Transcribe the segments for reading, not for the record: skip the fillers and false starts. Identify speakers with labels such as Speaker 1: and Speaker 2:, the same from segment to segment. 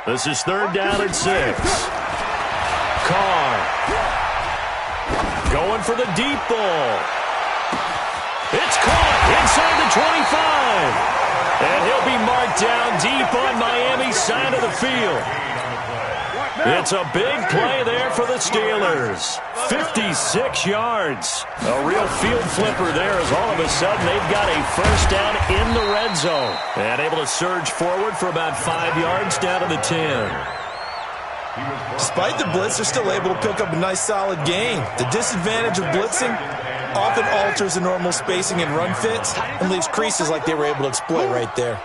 Speaker 1: This is third down and 6. Carr going for the deep ball. It's caught inside the 25. And he'll be marked down deep on Miami's side of the field. It's a big play there for the Steelers. 56 yards. A real field flipper there as all of a sudden they've got a first down in the red zone. And able to surge forward for about 5 yards down to the 10.
Speaker 2: Despite the blitz, they're still able to pick up a nice solid gain. The disadvantage of blitzing often alters the normal spacing and run fits and leaves creases like they were able to exploit right there.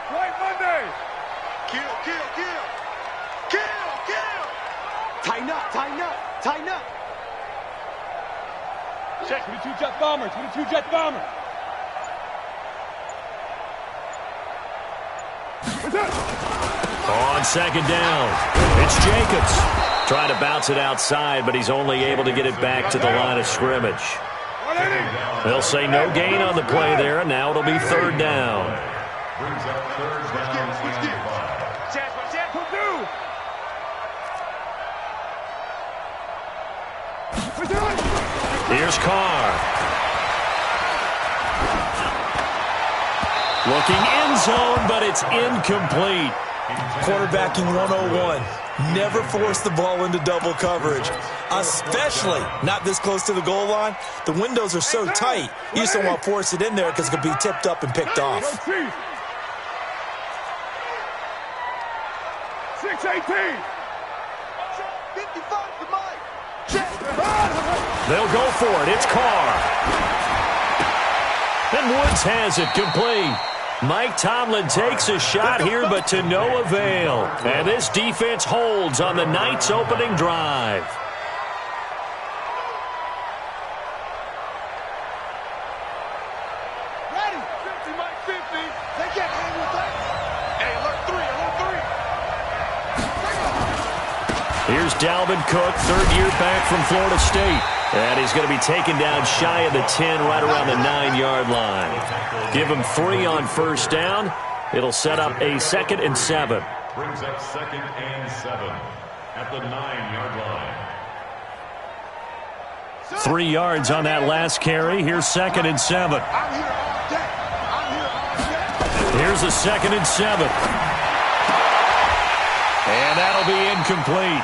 Speaker 3: Tighten up, tighten up, tighten up. Check with the 2 jet bombers, with the 2 jet bombers.
Speaker 1: On second down, it's Jacobs. Trying to bounce it outside, but he's only able to get it back to the line of scrimmage. They'll say no gain on the play there, and now it'll be third down. Here's Carr. Looking end zone, but it's incomplete.
Speaker 2: Quarterbacking 101. Never force the ball into double coverage, especially not this close to the goal line. The windows are so tight, you just don't want to force it in there because it could be tipped up and picked off.
Speaker 3: 6-18.
Speaker 1: They'll go for it. It's Carr. And Woods has it complete. Mike Tomlin takes a shot here, but to no avail. And this defense holds on the night's opening drive.
Speaker 3: Ready. 50, Mike, 50. They can't hang with that. Hey, alert 3, alert 3.
Speaker 1: Here's Dalvin Cook, third year back from Florida State. And he's going to be taken down shy of the 10, right around the 9-yard line. Give him 3 on first down. It'll set up a 2nd and 7.
Speaker 4: Brings up 2nd and 7 at the 9-yard line.
Speaker 1: 3 yards on that last carry. Here's 2nd and 7. Here's a 2nd and 7. And that'll be incomplete.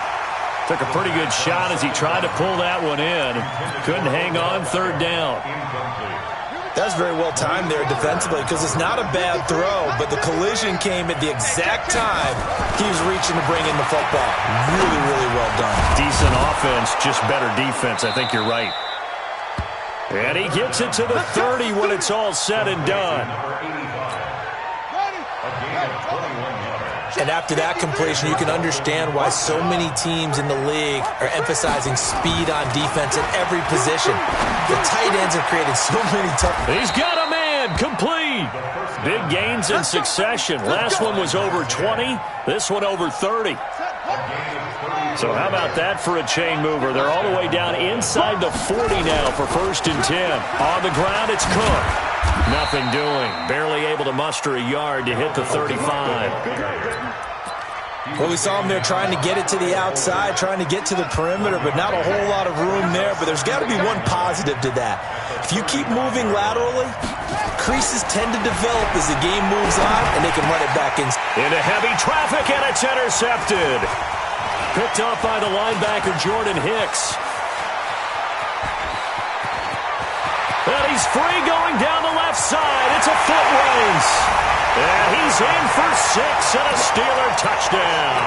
Speaker 1: Took a pretty good shot as he tried to pull that one in. Couldn't hang on third down.
Speaker 2: That's very well timed there defensively because it's not a bad throw, but the collision came at the exact time he was reaching to bring in the football. Really, really well done.
Speaker 1: Decent offense, just better defense. I think you're right. And he gets it to the 30 when it's all said and done.
Speaker 2: And after that completion, you can understand why so many teams in the league are emphasizing speed on defense at every position. The tight ends have created so many tough...
Speaker 1: He's got a man, complete. Big gains in succession. Last one was over 20. This one over 30. So how about that for a chain mover? They're all the way down inside the 40 now for 1st and 10. On the ground, it's Cook. Nothing doing. Barely able to muster a yard to hit the 35.
Speaker 2: Well, we saw him there trying to get it to the outside, trying to get to the perimeter, but not a whole lot of room there. But there's got to be one positive to that. If you keep moving laterally, creases tend to develop as the game moves on, and they can run it back in.
Speaker 1: Into heavy traffic, and it's intercepted. Picked up by the linebacker, Jordan Hicks. And he's free going down the left side. It's a foot race. And he's in for 6 and a Steeler touchdown.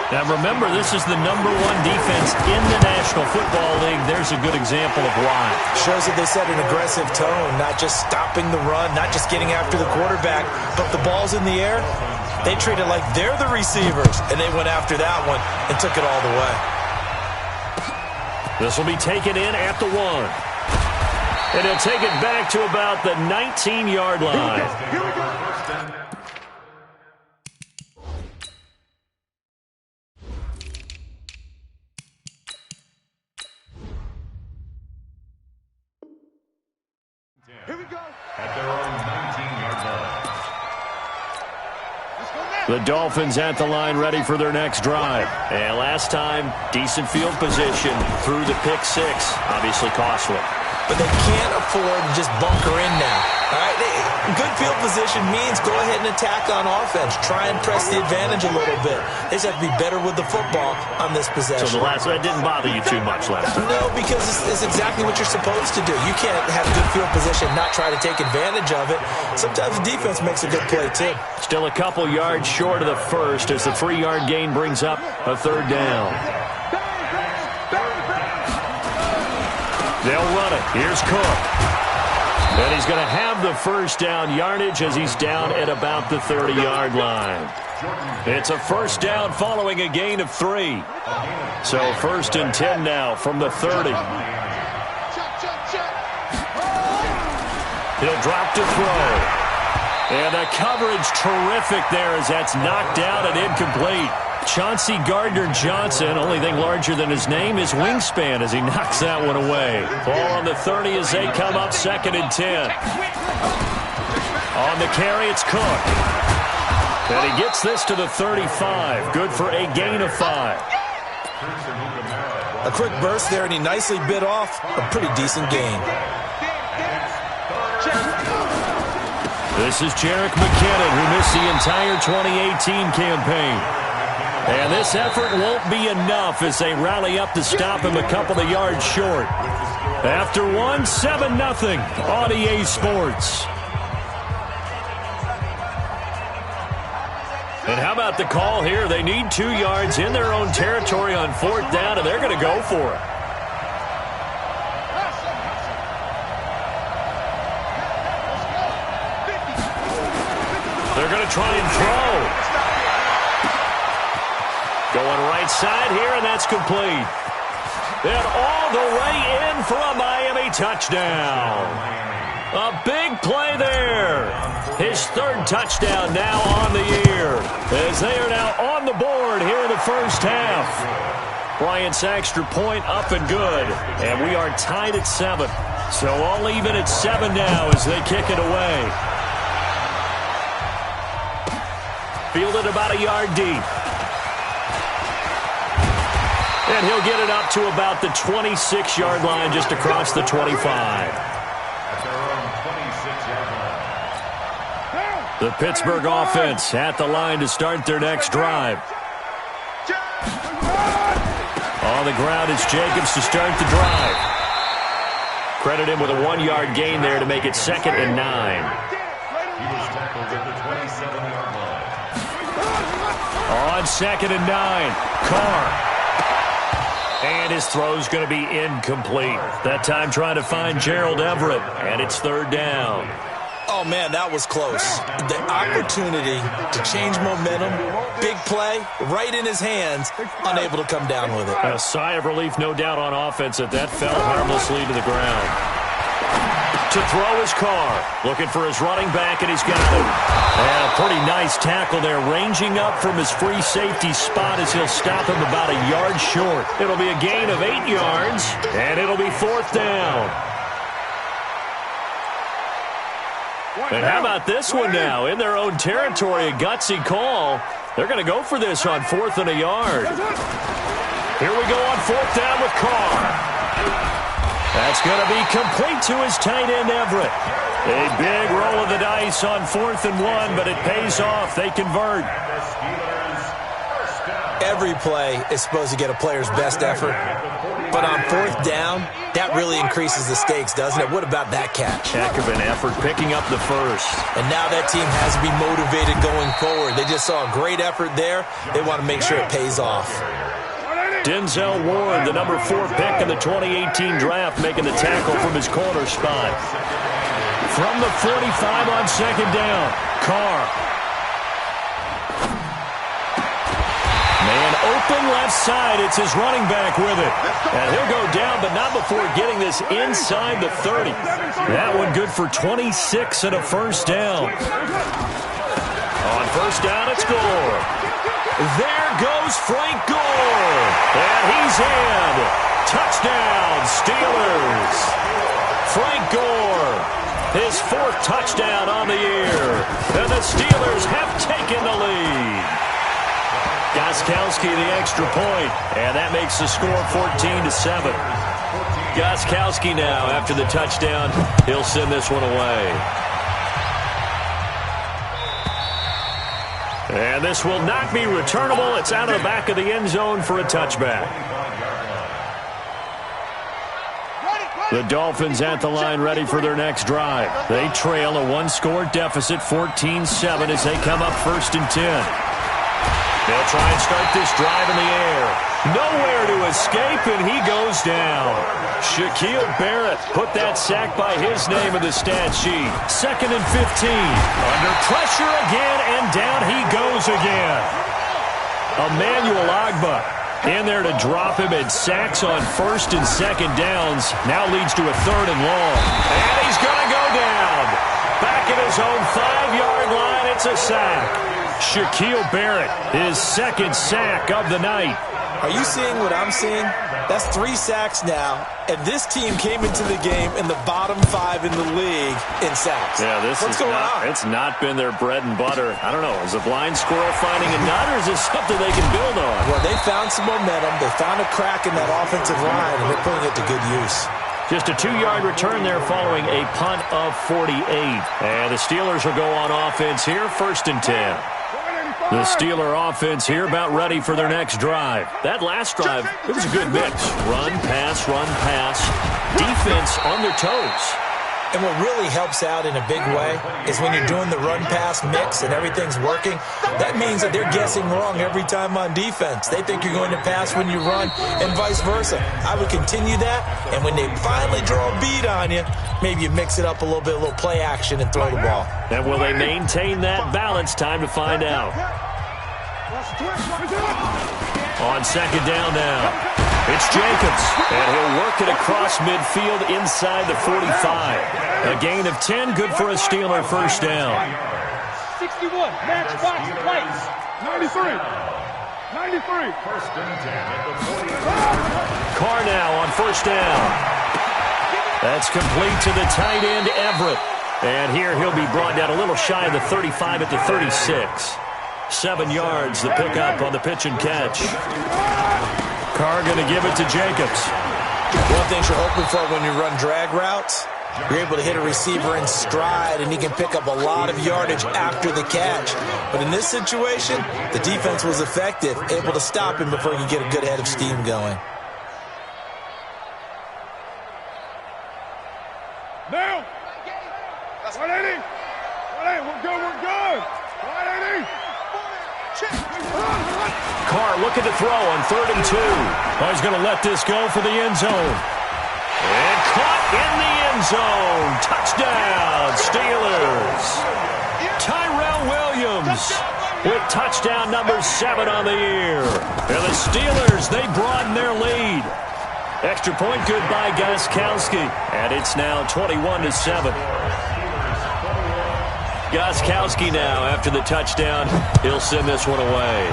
Speaker 1: Now remember, this is the #1 defense in the National Football League. There's a good example of why.
Speaker 2: Shows that they set an aggressive tone, not just stopping the run, not just getting after the quarterback, but the ball's in the air. They treat it like they're the receivers, and they went after that one and took it all the way.
Speaker 1: This will be taken in at the 1. And he'll take it back to about the 19-yard line.
Speaker 3: Here we go. Here we go.
Speaker 4: At their own 19-yard line.
Speaker 3: Let's
Speaker 1: The Dolphins at the line ready for their next drive. And last time, decent field position through the pick six. Obviously costly.
Speaker 2: But they can't afford to just bunker in now. All right, good field position means go ahead and attack on offense. Try and press the advantage a little bit. They just have to be better with the football on this possession.
Speaker 1: So that didn't bother you too much last time?
Speaker 2: No, because it's exactly what you're supposed to do. You can't have good field position and not try to take advantage of it. Sometimes the defense makes a good play, too.
Speaker 1: Still a couple yards short of the first as the 3-yard gain brings up a third down. They'll run it. Here's Cook. And he's going to have the first down yardage as he's down at about the 30-yard line. It's a first down following a gain of 3. So 1st and 10 now from the 30. He'll drop to throw. And the coverage terrific there as that's knocked down and incomplete. Chauncey Gardner-Johnson, only thing larger than his name is wingspan as he knocks that one away. Ball on the 30 as they come up 2nd and 10. On the carry, it's Cook. And he gets this to the 35. Good for a gain of 5.
Speaker 2: A quick burst there, and he nicely bit off a pretty decent gain.
Speaker 1: This is Jerick McKinnon, who missed the entire 2018 campaign. And this effort won't be enough as they rally up to stop him a couple of yards short. After one, 7-0 on EA Sports. And how about the call here? They need 2 yards in their own territory on 4th down, and they're going to go for it. They're going to try and throw. Going right side here, and that's complete. And all the way in for a Miami touchdown. A big play there. His 3rd touchdown now on the year, as they are now on the board here in the first half. Bryant's extra point up and good, and we are tied at 7. So all even at 7 now as they kick it away. Fielded about a yard deep. And he'll get it up to about the 26-yard line just across the 25. The Pittsburgh offense at the line to start their next drive. On the ground is Jacobs to start the drive. Credit him with a 1-yard gain there to make it 2nd and 9.
Speaker 4: He was tackled at the 27-yard line.
Speaker 1: On 2nd and 9, Carr. And his throw's going to be incomplete. That time trying to find Gerald Everett, and it's 3rd down.
Speaker 2: Oh, man, that was close. The opportunity to change momentum, big play, right in his hands, unable to come down with it.
Speaker 1: A sigh of relief, no doubt, on offense that fell harmlessly to the ground. To throw his Carr, looking for his running back, and he's got it. And a pretty nice tackle there, ranging up from his free safety spot as he'll stop him about a yard short. It'll be a gain of 8 yards, and it'll be 4th down. And how about this one now? In their own territory, a gutsy call. They're going to go for this on 4th and a yard. Here we go on 4th down with Carr. That's going to be complete to his tight end, Everett. A big roll of the dice on 4th and 1, but it pays off. They convert.
Speaker 2: Every play is supposed to get a player's best effort. But on 4th down, that really increases the stakes, doesn't it? What about that catch?
Speaker 1: Heck of an effort, picking up the first.
Speaker 2: And now that team has to be motivated going forward. They just saw a great effort there. They want to make sure it pays off.
Speaker 1: Denzel Ward, the number 4 pick in the 2018 draft, making the tackle from his corner spot. From the 45 on 2nd down, Carr. Man open left side. It's his running back with it. And he'll go down, but not before getting this inside the 30. That one good for 26 and a first down. On 1st down, it's Gore. There goes Frank Gore. And he's in. Touchdown, Steelers. Frank Gore, his 4th touchdown on the year. And the Steelers have taken the lead. Gostkowski the extra point, and that makes the score 14-7. Gostkowski now, after the touchdown, he'll send this one away. And this will not be returnable. It's out of the back of the end zone for a touchback. The Dolphins at the line, ready for their next drive. They trail a one-score deficit, 14-7, as they come up 1st and 10. They'll try and start this drive in the air. Nowhere to escape, and he goes down. Shaquille Barrett put that sack by his name in the stat sheet. 2nd and 15. Under pressure again, and down he goes again. Emmanuel Ogbah in there to drop him, and sacks on 1st and 2nd downs. Now leads to a 3rd and long. And he's going to go down. Back at his own 5-yard line, it's a sack. Shaquille Barrett, his 2nd sack of the night.
Speaker 2: Are you seeing what I'm seeing? That's 3 sacks now, and this team came into the game in the bottom 5 in the league in sacks.
Speaker 1: Yeah, what's going on? It's not been their bread and butter. I don't know. Is a blind squirrel finding a nut, or is this something they can build on?
Speaker 2: Well, they found some momentum. They found a crack in that offensive line, and they're putting it to good use.
Speaker 1: Just a 2-yard return there following a punt of 48. And the Steelers will go on offense here, 1st and 10. The Steeler offense here about ready for their next drive. That last drive, it was a good mix. Run, pass, defense on their toes.
Speaker 2: And what really helps out in a big way is when you're doing the run-pass mix and everything's working, that means that they're guessing wrong every time on defense. They think you're going to pass when you run and vice versa. I would continue that, and when they finally draw a beat on you, maybe you mix it up a little bit, a little play action, and throw the ball.
Speaker 1: And will they maintain that balance? Time to find out. On 2nd down now, it's Jacobs, and he'll work it across midfield inside the 45. A gain of 10, good for a Steeler 1st down.
Speaker 3: 61, match box, place. 93. 93.
Speaker 4: 1st and 10 at the 40.
Speaker 1: Carr now on 1st down. That's complete to the tight end, Everett. And here he'll be brought down a little shy of the 35 at the 36. 7 yards, the pickup on the pitch and catch. Carr going to give it to Jacobs.
Speaker 2: One thing you're hoping for when you run drag routes, you're able to hit a receiver in stride, and he can pick up a lot of yardage after the catch. But in this situation, the defense was effective, able to stop him before he could get a good head of steam going.
Speaker 3: Now, 180. 180, we're good. 180.
Speaker 1: Carr looking to throw on 3rd and 2. Oh, he's going to let this go for the end zone. And caught in the end zone. Touchdown, Steelers. Tyrell Williams with touchdown number 7 on the year. And the Steelers, they broaden their lead. Extra point good by Gostkowski. And it's now 21-7. Gostkowski now, after the touchdown, he'll send this one away.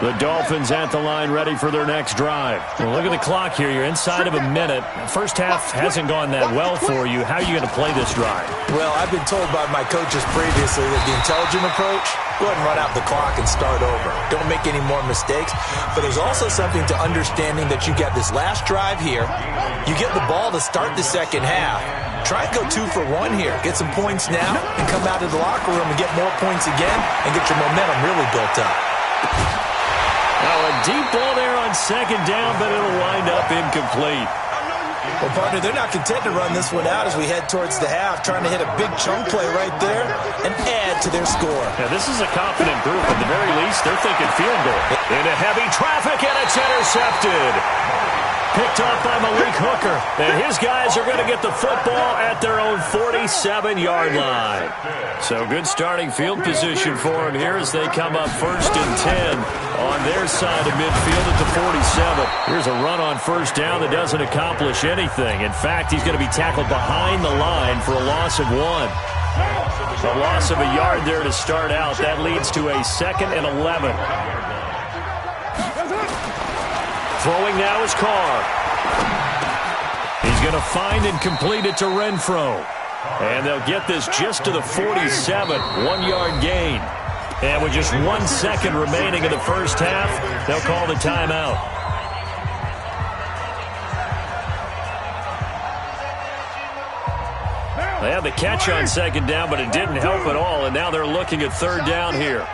Speaker 1: The Dolphins at the line, ready for their next drive. Well, look at the clock here. You're inside of a minute. First half hasn't gone that well for you. How are you going to play this drive?
Speaker 2: Well, I've been told by my coaches previously that the intelligent approach, go ahead and run out the clock and start over. Don't make any more mistakes. But there's also something to understanding that you got this last drive here. You get the ball to start the second half. Try and go 2 for 1 here. Get some points now and come out of the locker room and get more points again and get your momentum really built up.
Speaker 1: Now a deep ball there on 2nd down, but it'll wind up incomplete.
Speaker 2: Well, partner, they're not content to run this one out as we head towards the half, trying to hit a big chunk play right there and add to their score.
Speaker 1: Now, this is a confident group. At the very least, they're thinking field goal. Into heavy traffic, and it's intercepted. Picked off by Malik Hooker. And his guys are going to get the football at their own 47-yard line. So good starting field position for him here as they come up 1st and 10 on their side of midfield at the 47. Here's a run on 1st down that doesn't accomplish anything. In fact, he's going to be tackled behind the line for a loss of 1. A loss of a yard there to start out. That leads to a 2nd and 11. Throwing now is Carr. He's going going to find and complete it to Renfro. And they'll get this just to the 47, 1-yard gain. And with just 1 second remaining in the first half, they'll call the timeout. They had the catch on second down, but it didn't help at all, and now they're looking at third down here.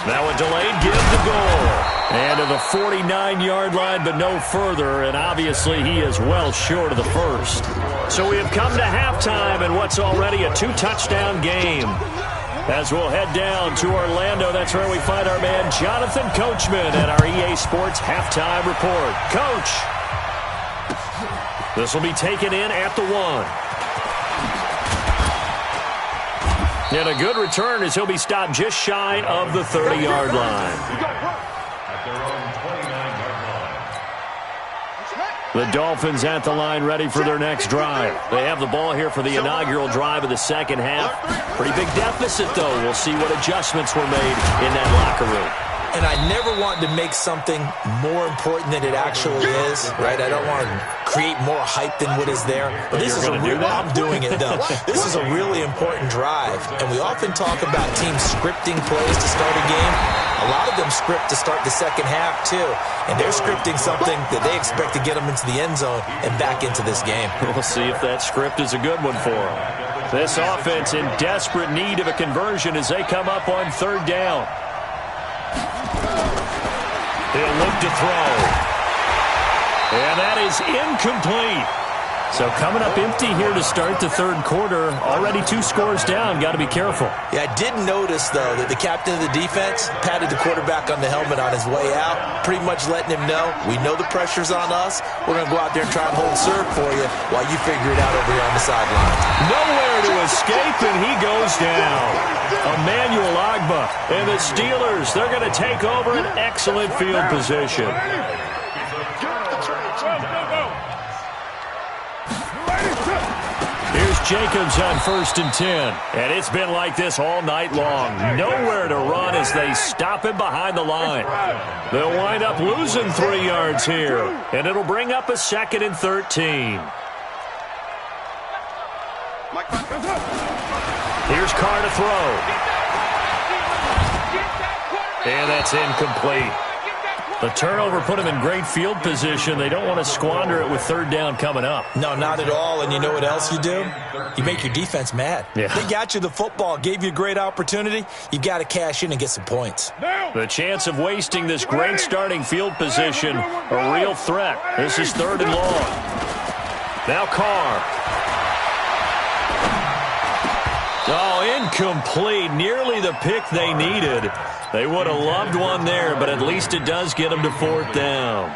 Speaker 1: Now a delayed give to goal. And to the 49-yard line, but no further, and obviously he is well short of the first. So we have come to halftime in what's already a 2-touchdown game. As we'll head down to Orlando, that's where we find our man Jonathan Coachman at our EA Sports Halftime Report. Coach, this will be taken in at the 1. And a good return as he'll be stopped just shy of the 30-yard line. The Dolphins at the line ready for their next drive. They have the ball here for the inaugural drive of the second half. Pretty big deficit, though. We'll see what adjustments were made in that locker room.
Speaker 2: And I never want to make something more important than it actually is, right? I don't want to create more hype than what is there. But this is a real, I'm doing it, though. This is a really important drive. And we often talk about teams scripting plays to start a game. A lot of them script to start the second half, too. And they're scripting something that they expect to get them into the end zone and back into this game.
Speaker 1: We'll see if that script is a good one for them. This offense in desperate need of a conversion as they come up on third down. He'll look to throw. And that is incomplete. So coming up empty here to start the third quarter. Already 2 scores down. Got to be careful.
Speaker 2: Yeah, I did notice, though, that the captain of the defense patted the quarterback on the helmet on his way out, pretty much letting him know, we know the pressure's on us. We're going to go out there and try and hold serve for you while you figure it out over here on the sideline.
Speaker 1: Nowhere to escape, and he goes down. Emmanuel Agba and the Steelers, they're going to take over an excellent field position. Here's Jacobs on 1st and 10. And it's been like this all night long. Nowhere to run as they stop him behind the line. They'll wind up losing 3 yards here. And it'll bring up a 2nd and 13. Here's Carr to throw. And that's incomplete. The turnover put them in great field position. They don't want to squander it with third down coming up.
Speaker 2: No, not at all. And you know what else you do? You make your defense mad.
Speaker 1: Yeah.
Speaker 2: They got you the football, gave you a great opportunity. You got to cash in and get some points.
Speaker 1: The chance of wasting this great starting field position, a real threat. This is 3rd and long. Now Carr. Oh, incomplete. Nearly the pick they needed. They would have loved one there, but at least it does get them to 4th down.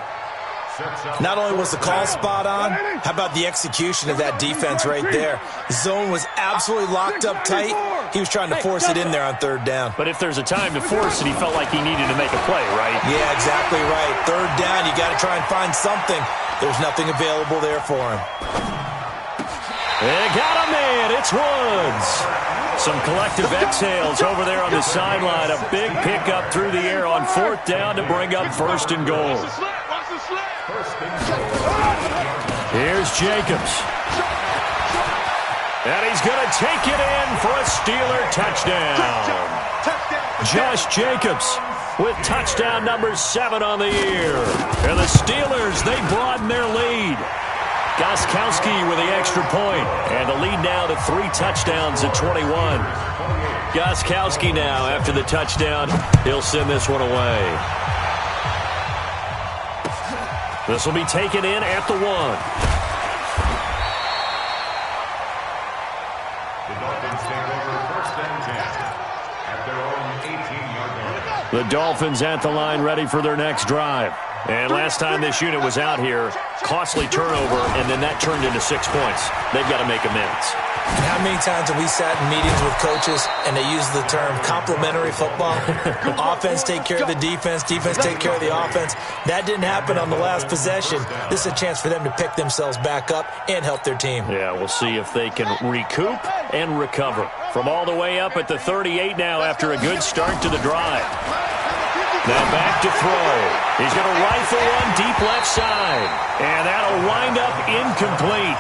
Speaker 2: Not only was the call spot on, how about the execution of that defense right there? Zone was absolutely locked up tight. He was trying to force it in there on 3rd down.
Speaker 1: But if there's a time to force it, he felt like he needed to make a play, right?
Speaker 2: Yeah, exactly right. 3rd down, you got to try and find something. There's nothing available there for him.
Speaker 1: They got a man. It's Woods. Some collective exhales over there on the sideline. A big pickup through the air on 4th down to bring up 1st and goal. Here's Jacobs. And he's going to take it in for a Steeler touchdown. Josh Jacobs with touchdown number 7 on the year. And the Steelers, they broaden their lead. Gostkowski with the extra point, and the lead now to 3 touchdowns at 21. Gostkowski now, after the touchdown, he'll send this one away. This will be taken in at the 1.
Speaker 4: The Dolphins take over 1st and 10 at their own 18-yard line.
Speaker 1: The Dolphins at the line ready for their next drive. And last time this unit was out here, costly turnover, and then that turned into 6 points. They've got to make amends.
Speaker 2: How many times have we sat in meetings with coaches and they use the term complementary football? Offense take care of the defense, defense take care of the offense. That didn't happen on the last possession. This is a chance for them to pick themselves back up and help their team.
Speaker 1: Yeah, we'll see if they can recoup and recover. From all the way up at the 38 now after a good start to the drive. Now back to throw. He's going to rifle one deep left side. And that'll wind up incomplete.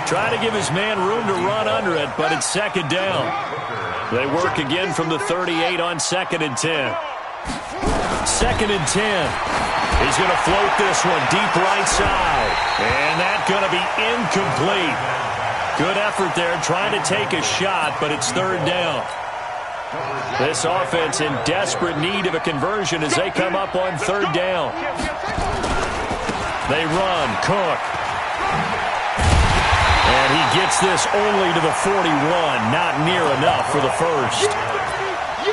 Speaker 1: Trying to give his man room to run under it, but it's second down. They work again from the 38 on 2nd and 10. 2nd and 10. He's going to float this one deep right side. And that's going to be incomplete. Good effort there trying to take a shot, but it's 3rd down. This offense in desperate need of a conversion as they come up on 3rd down. They run. Cook. And he gets this only to the 41. Not near enough for the first.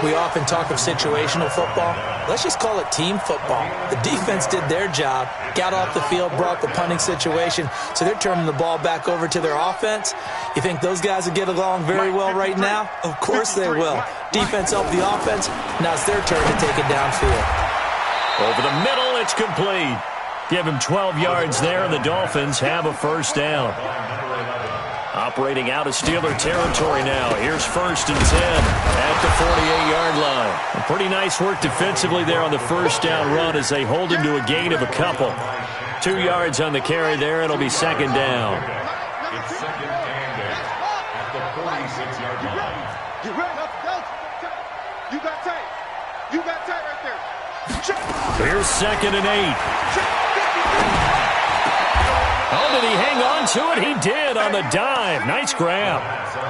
Speaker 2: We often talk of situational football. Let's just call it team football. The defense did their job, got off the field, brought the punting situation, so they're turning the ball back over to their offense. You think those guys will get along very well right now? Of course they will. Defense helped the offense. Now it's their turn to take it downfield.
Speaker 1: Over the middle, it's complete. Give him 12 yards there, and the Dolphins have a first down. Operating out of Steeler territory now. Here's 1st and 10 at the 48-yard line. Pretty nice work defensively there on the first down run as they hold him to a gain of a couple. 2 yards on the carry there. It'll be 2nd down.
Speaker 4: It's 2nd and 8 at the 46-yard line.
Speaker 3: You ready? You got tape. You got tape right there.
Speaker 1: Here's 2nd and 8. Oh, did he hang on to it? He did on the dive. Nice grab.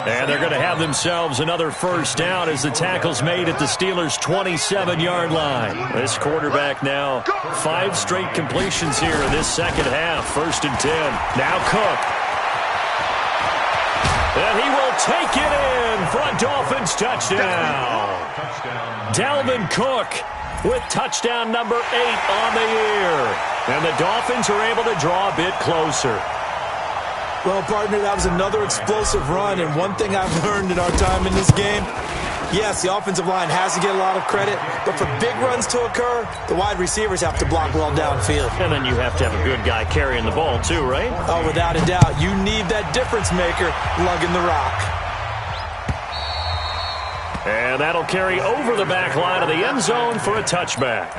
Speaker 1: And they're going to have themselves another first down as the tackle's made at the Steelers' 27-yard line. This quarterback now 5 straight completions here in this second half. 1st and 10. Now Cook. And he will take it in for a Dolphins touchdown. Dalvin Cook with touchdown number 8 on the year. And the Dolphins are able to draw a bit closer.
Speaker 2: Well, partner, that was another explosive run, and one thing I've learned in our time in this game, yes, the offensive line has to get a lot of credit, but for big runs to occur, the wide receivers have to block well downfield.
Speaker 1: And then you have to have a good guy carrying the ball too, right?
Speaker 2: Oh, without a doubt. You need that difference maker lugging the rock.
Speaker 1: And that'll carry over the back line of the end zone for a touchback.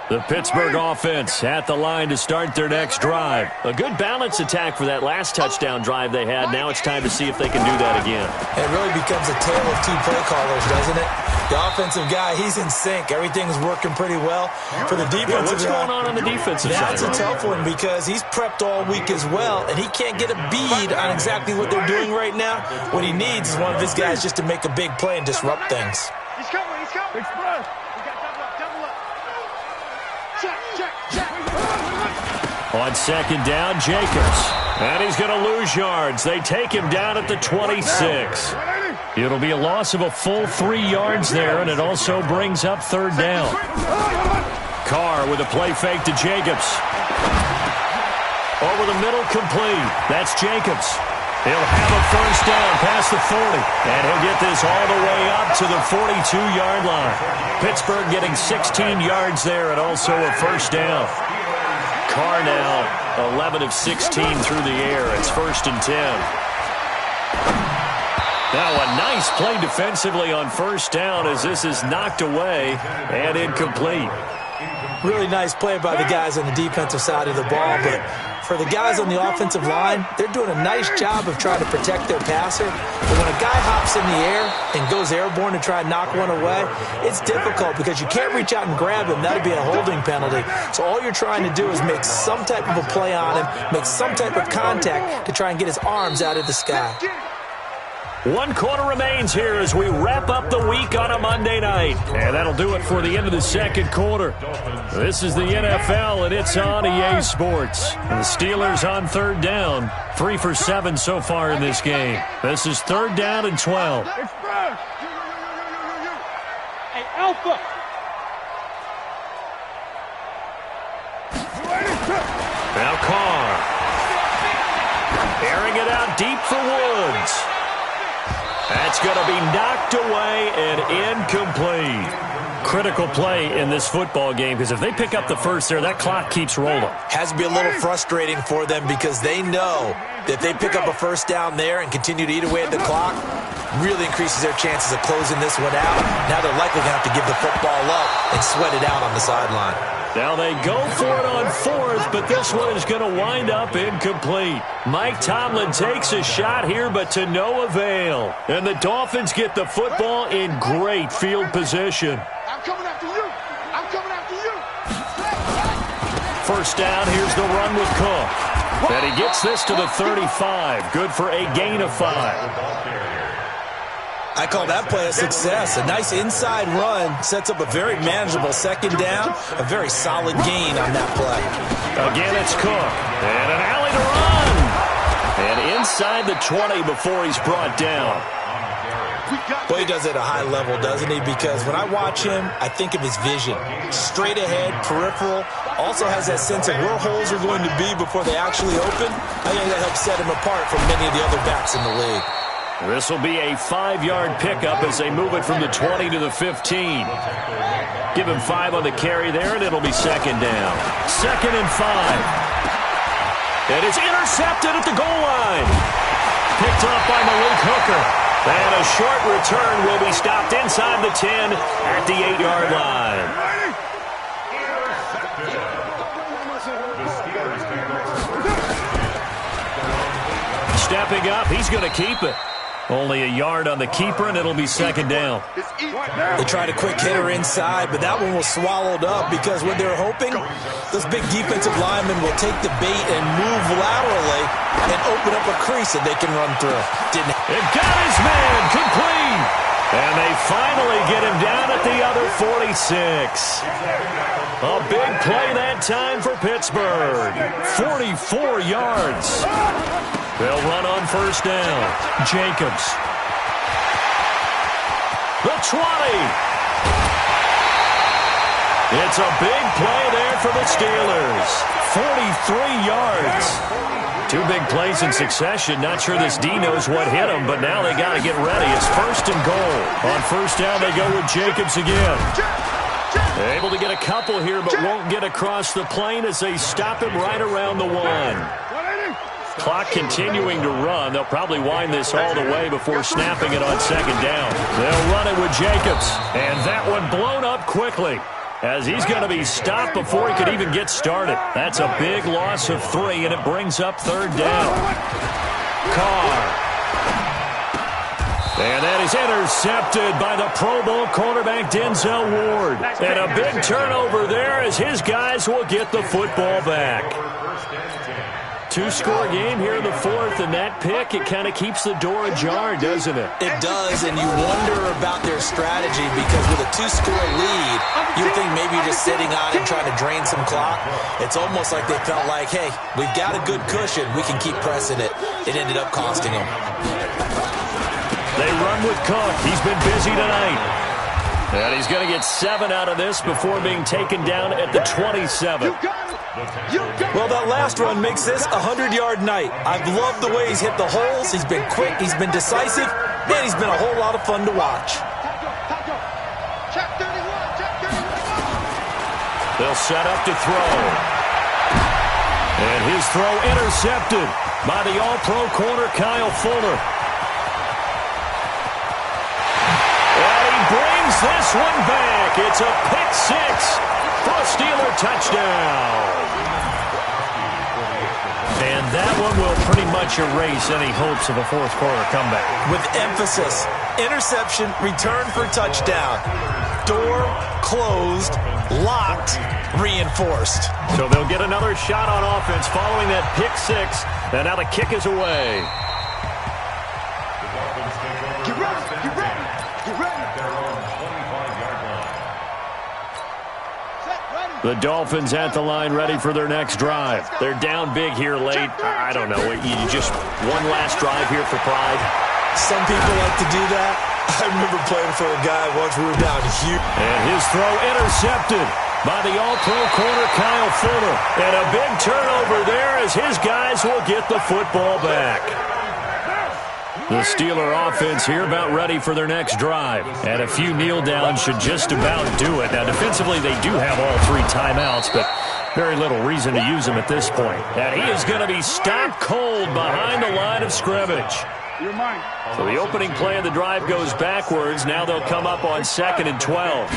Speaker 1: The Pittsburgh offense at the line to start their next drive. A good balance attack for that last touchdown drive they had. Now it's time to see if they can do that again.
Speaker 2: It really becomes a tale of 2 play callers, doesn't it? The offensive guy, he's in sync. Everything's working pretty well. For the defensive
Speaker 1: guy, what's going on the defensive side?
Speaker 2: That's a tough one because he's prepped all week as well, and he can't get a bead on exactly what they're doing right now. What he needs is one of his guys just to make a big play and disrupt things.
Speaker 3: He's coming, he's coming. Express. We got double up. Check.
Speaker 1: On 2nd down, Jacobs. And he's going to lose yards. They take him down at the 26. It'll be a loss of a full 3 yards there, and it also brings up 3rd down. Carr with a play fake to Jacobs. Over the middle, complete. That's Jacobs. He'll have a first down past the 40, and he'll get this all the way up to the 42-yard line. Pittsburgh getting 16 yards there and also a first down. Carr now 11 of 16 through the air. It's 1st and 10. Now a nice play defensively on first down as this is knocked away and incomplete.
Speaker 2: Really nice play by the guys on the defensive side of the ball, but for the guys on the offensive line, they're doing a nice job of trying to protect their passer. But when a guy hops in the air and goes airborne to try and knock one away, it's difficult because you can't reach out and grab him. That would be a holding penalty. So all you're trying to do is make some type of a play on him, make some type of contact to try and get his arms out of the sky.
Speaker 1: 1 quarter remains here as we wrap up the week on a Monday night. And that'll do it for the end of the 2nd quarter. This is the NFL, and it's on EA Sports. And the Steelers on 3rd down. 3 for 7 so far in this game. This is 3rd down and 12.
Speaker 3: Express. Hey, Alpha.
Speaker 1: Now Carr. Airing it out deep for Woods. That's going to be knocked away and incomplete. Critical play in this football game, because if they pick up the first there, that clock keeps rolling.
Speaker 2: Has to be a little frustrating for them because they know that if they pick up a first down there and continue to eat away at the clock, really increases their chances of closing this one out. Now they're likely going to have to give the football up and sweat it out on the sideline.
Speaker 1: Now they go for it on fourth, but this one is going to wind up incomplete. Mike Tomlin takes a shot here, but to no avail. And the Dolphins get the football in great field position.
Speaker 3: I'm coming after you. I'm coming after you.
Speaker 1: First down, here's the run with Cook. And he gets this to the 35. Good for a gain of 5.
Speaker 2: I call that play a success. A nice inside run sets up a very manageable second down. A very solid gain on that play.
Speaker 1: Again, it's Cook. And an alley to run. And inside the 20 before he's brought down.
Speaker 2: Well, he does it at a high level, doesn't he? Because when I watch him, I think of his vision. Straight ahead, peripheral. Also has that sense of where holes are going to be before they actually open. I think that helps set him apart from many of the other backs in the league.
Speaker 1: This will be a 5-yard pickup as they move it from the 20 to the 15. Give him 5 on the carry there, and it'll be second down. 2nd and 5. And it's intercepted at the goal line. Picked off by Malik Hooker. And a short return will be stopped inside the 10 at the 8-yard line. Stepping up, he's going to keep it. Only a yard on the keeper, and it'll be second down.
Speaker 2: They tried a quick hitter inside, but that one was swallowed up because when they're hoping, those big defensive linemen will take the bait and move laterally and open up a crease that they can run through.
Speaker 1: It got his man, complete. And they finally get him down at the other 46. A big play that time for Pittsburgh. 44 yards. They'll run on first down. Jacobs. The 20. It's a big play there for the Steelers. 43 yards. 2 big plays in succession. Not sure this D knows what hit him, but now they got to get ready. It's 1st and goal. On first down, they go with Jacobs again. Able to get a couple here, but won't get across the plane as they stop him right around the 1. Clock continuing to run. They'll probably wind this all the way before snapping it on second down. They'll run it with Jacobs. And that one blown up quickly as he's going to be stopped before he could even get started. That's a big loss of 3, and it brings up third down. Carr. And that is intercepted by the Pro Bowl cornerback Denzel Ward. And a big turnover there as his guys will get the football back. 2-score game here in the 4th, and that pick, it kind of keeps the door ajar, doesn't it?
Speaker 2: It does, and you wonder about their strategy because with a 2-score lead, you think maybe you're just sitting on it trying to drain some clock. It's almost like they felt like, hey, we've got a good cushion. We can keep pressing it. It ended up costing them.
Speaker 1: They run with Cook. He's been busy tonight. And he's going to get 7 out of this before being taken down at the 27.
Speaker 2: Well, that last run makes this a 100-yard night. I've loved the way he's hit the holes. He's been quick. He's been decisive. And he's been a whole lot of fun to watch.
Speaker 1: They'll set up to throw. And his throw intercepted by the All-Pro corner, Kyle Fuller. And he brings this one back. It's a pick 6 for a Steeler touchdown. And that one will pretty much erase any hopes of a fourth-quarter comeback.
Speaker 2: With emphasis, interception, return for touchdown. Door closed, locked, reinforced.
Speaker 1: So they'll get another shot on offense following that pick 6. And now the kick is away.
Speaker 3: Get ready, get ready, get ready.
Speaker 1: The Dolphins at the line ready for their next drive. They're down big here late. I don't know. You just one last drive here for pride.
Speaker 2: Some people like to do that. I remember playing for a guy once we were down huge.
Speaker 1: And his throw intercepted by the All-Pro corner, Kyle Fuller. And a big turnover there as his guys will get the football back. The Steeler offense here about ready for their next drive. And a few kneel downs should just about do it. Now, defensively, they do have all 3 timeouts, but very little reason to use them at this point. And he is going to be stopped cold behind the line of scrimmage. So the opening play of the drive goes backwards. Now they'll come up on 2nd and 12.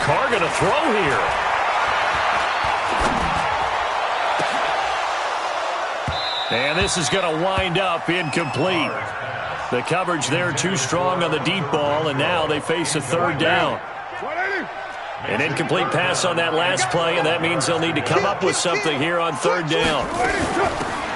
Speaker 1: Carr going to throw here. And this is going to wind up incomplete. The coverage there too strong on the deep ball, and now they face a 3rd down. An incomplete pass on that last play, and that means they'll need to come up with something here on 3rd down.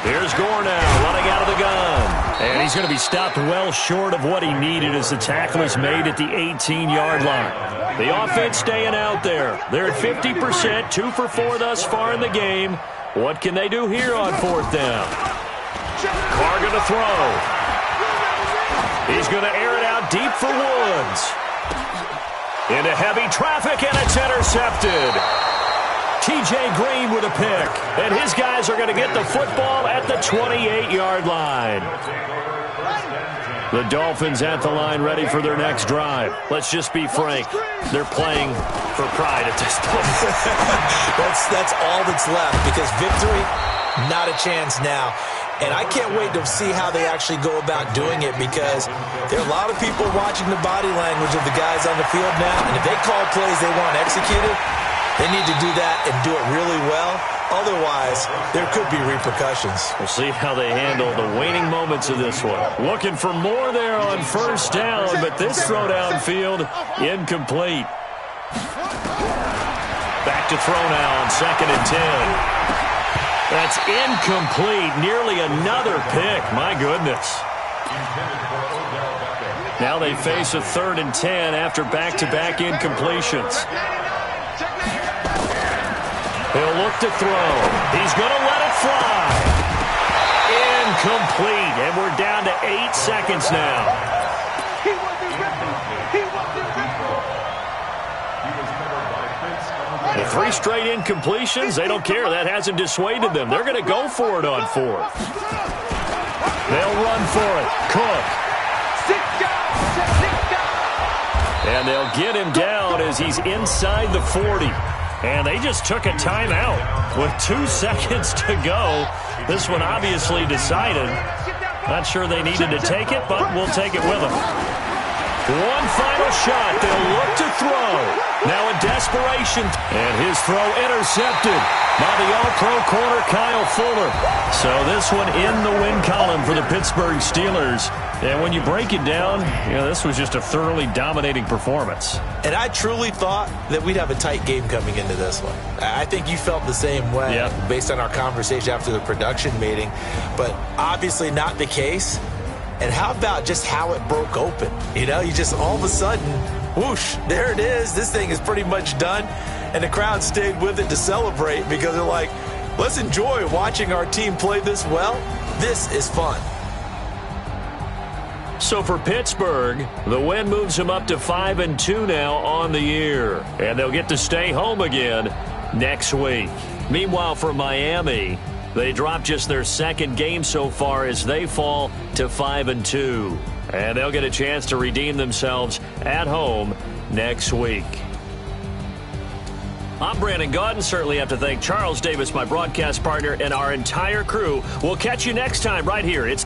Speaker 1: Here's Gore now, running out of the gun. And he's going to be stopped well short of what he needed as the tackle is made at the 18-yard line. The offense staying out there. They're at 50%, 2 for 4 thus far in the game. What can they do here on 4th down? Carr going to throw. He's going to air it out deep for Woods. Into heavy traffic, and it's intercepted. T.J. Green with a pick. And his guys are going to get the football at the 28-yard line. The Dolphins at the line ready for their next drive. Let's just be frank. They're playing for pride at this point.
Speaker 2: That's all that's left, because victory, not a chance now. And I can't wait to see how they actually go about doing it, because there are a lot of people watching the body language of the guys on the field now. And if they call plays they want executed, they need to do that and do it really well. Otherwise, there could be repercussions.
Speaker 1: We'll see how they handle the waning moments of this one. Looking for more there on 1st down, but this throw downfield, incomplete. Back to throw now on 2nd and 10. That's incomplete. Nearly another pick. My goodness. Now they face a 3rd and 10 after back-to-back incompletions. He'll look to throw. He's going to let it fly. Incomplete. And we're down to 8 seconds now. The 3 straight incompletions, they don't care. That hasn't dissuaded them. They're going to go for it on 4th. They'll run for it. Cook. And they'll get him down as he's inside the 40. And they just took a timeout with 2 seconds to go. This one obviously decided. Not sure they needed to take it, but we'll take it with them. One final shot. They'll look to throw. Now in desperation. And his throw intercepted by the all-pro corner Kyle Fuller. So this one in the win column for the Pittsburgh Steelers. And when you break it down, this was just a thoroughly dominating performance.
Speaker 2: And I truly thought that we'd have a tight game coming into this one. I think you felt the same way based on our conversation after the production meeting. But obviously not the case. And how about just how it broke open? You just all of a sudden, whoosh, there it is. This thing is pretty much done. And the crowd stayed with it to celebrate, because they're like, let's enjoy watching our team play this well. This is fun.
Speaker 1: So for Pittsburgh, the win moves them up to 5-2 now on the year. And they'll get to stay home again next week. Meanwhile, for Miami, they dropped just their 2nd game so far as they fall to 5-2. And they'll get a chance to redeem themselves at home next week. I'm Brandon Gaudin. Certainly have to thank Charles Davis, my broadcast partner, and our entire crew. We'll catch you next time right here. It's